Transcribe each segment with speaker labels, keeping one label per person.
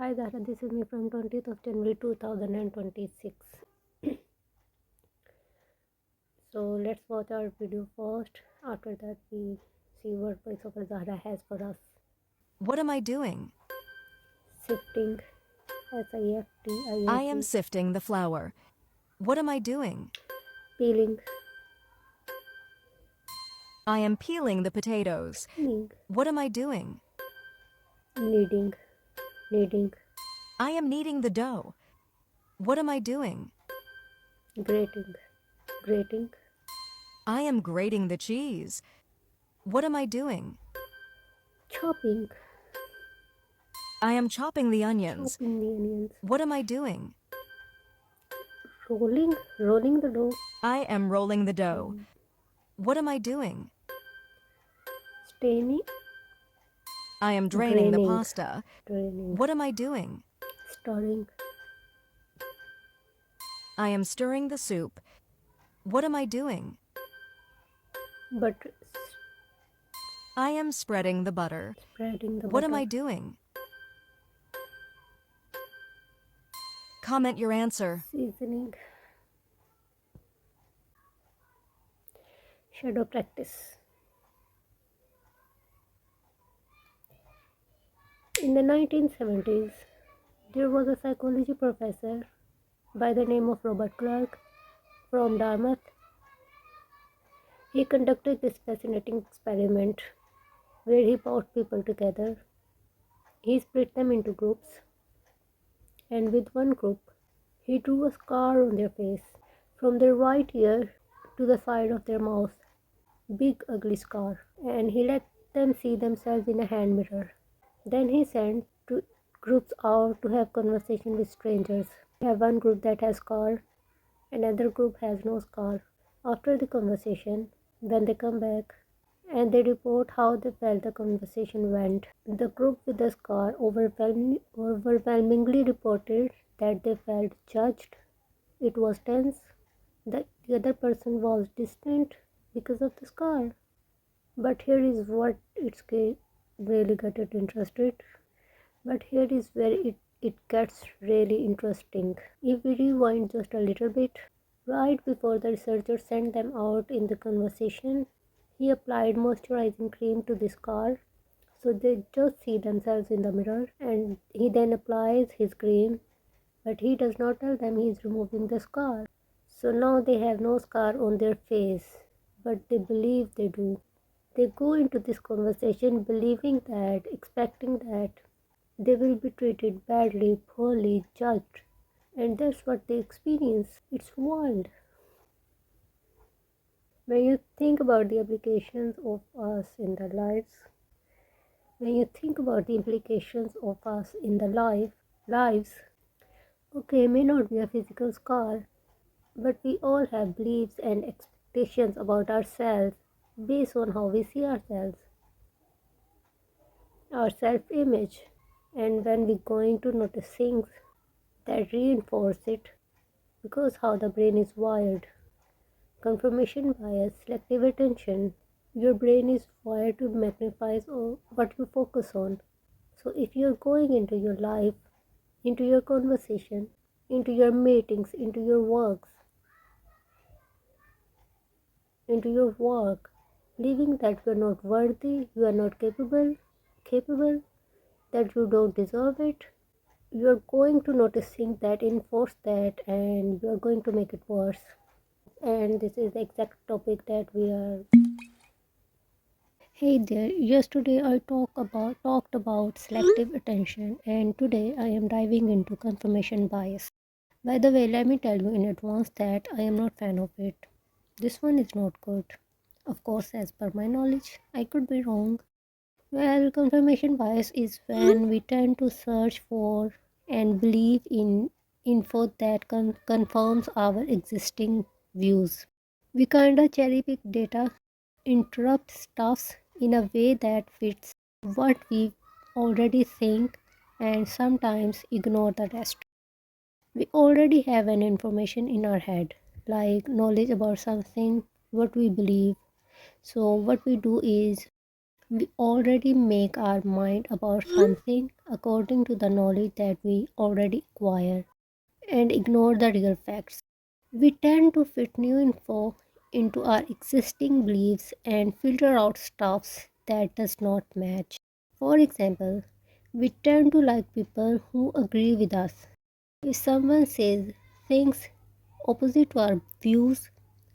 Speaker 1: Hi Zahra, this is me from 20th of January 2026. So let's watch our video first. After that we see what voiceover Zahra has for us.
Speaker 2: What am I doing?
Speaker 1: Sifting,
Speaker 2: I am
Speaker 1: SIFTING.
Speaker 2: sifting the flour. What am I doing?
Speaker 1: Peeling,
Speaker 2: I am peeling the potatoes.
Speaker 1: cleaning,
Speaker 2: What am I doing?
Speaker 1: kneading, kneading,
Speaker 2: I am kneading the dough. What am I doing?
Speaker 1: grating, grating,
Speaker 2: I am grating the cheese. What am I doing?
Speaker 1: chopping,
Speaker 2: I am chopping the onions.
Speaker 1: chopping the onions,
Speaker 2: What am I doing?
Speaker 1: rolling the dough,
Speaker 2: I am rolling the dough. What am I doing?
Speaker 1: staining,
Speaker 2: I am draining the
Speaker 1: draining,
Speaker 2: pasta.
Speaker 1: draining,
Speaker 2: What am I doing?
Speaker 1: stirring,
Speaker 2: I am stirring the soup. What am I doing?
Speaker 1: butter,
Speaker 2: I am spreading the butter.
Speaker 1: spreading the
Speaker 2: What am
Speaker 1: butter,
Speaker 2: I doing? Comment your answer.
Speaker 1: seasoning, shadow practice. In the 1970s, there was a psychology professor by the name of Robert Clark from Dartmouth. He conducted this fascinating experiment where he brought people together. He split them into groups, and with one group, he drew a scar on their face from their right ear to the side of their mouth, big ugly scar, and he let them see themselves in a hand mirror. Then he sent two groups out to have conversation with strangers. We have one group that has scar, another group has no scar. After the conversation, when they come back and they report how they felt the conversation went, the group with the scar overwhelmingly reported that they felt judged. It was tense. The other person was distant because of the scar. But here is what really got it interested. But here is where it gets really interesting. If we rewind just a little bit, right before the researcher sent them out in the conversation, he applied moisturizing cream to this car so they just see themselves in the mirror, and he then applies his cream, but he does not tell them he is removing the scar. So now they have no scar on their face, but they believe they do. They go into this conversation believing that, expecting that they will be treated badly, poorly, judged, and that's what they experience. It's wild. When you think about the applications of us in the lives, when you think about the implications of us in the lives, okay, may not be a physical scar, but we all have beliefs and expectations about ourselves based on how we see ourselves, our self image, and when we going to notice things that reinforce it because how the brain is wired. Confirmation bias, selective attention. Your brain is wired to magnify what you focus on. So if you're going into your life, into your conversation, into your meetings, into your work, believing that you're not worthy, you are not capable, that you don't deserve it, you're going to notice things that enforce that, and you're going to make it worse. And this is the exact topic that we are. Hey there, yesterday I talked about selective attention, and today I am diving into confirmation bias. By the way, let me tell you in advance that I am not fan of it. This one is not good. Of course, as per my knowledge, I could be wrong. Well, confirmation bias is when we tend to search for and believe in info that confirms our existing views. We kinda cherry pick data, interrupt stuffs in a way that fits what we already think, and sometimes ignore the rest. We already have an information in our head, like knowledge about something, what we believe. So what we do is We already make our mind about something according to the knowledge that we already acquire and ignore the real facts. We tend to fit new info into our existing beliefs and filter out stuffs that does not match. For example, we tend to like people who agree with us. If someone says things opposite to our views,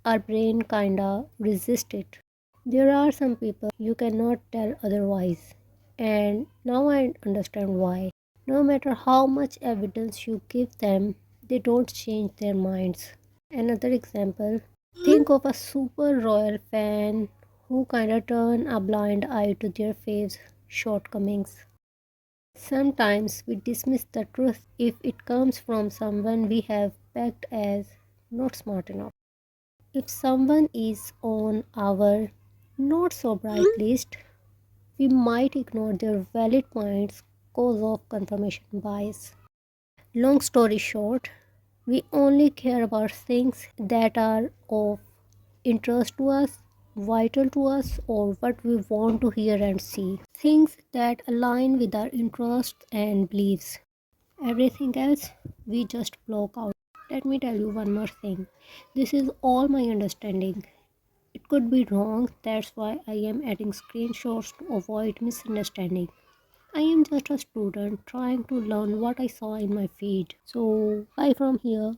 Speaker 1: our brain kinda resists it. There are some people you cannot tell otherwise, and now I understand why. No matter how much evidence you give them, they don't change their minds. Another example, think of a super royal fan who kinda turn a blind eye to their fave's shortcomings. Sometimes we dismiss the truth if it comes from someone we have pegged as not smart enough. If someone is on our not so bright list, we might ignore their valid points cause of confirmation bias. Long story short, we only care about things that are of interest to us, vital to us, or what we want to hear and see. Things that align with our interests and beliefs. Everything else we just block out. Let me tell you one more thing. This is all my understanding. It could be wrong, that's why I am adding screenshots to avoid misunderstanding. I am just a student trying to learn what I saw in my feed. So, bye from here.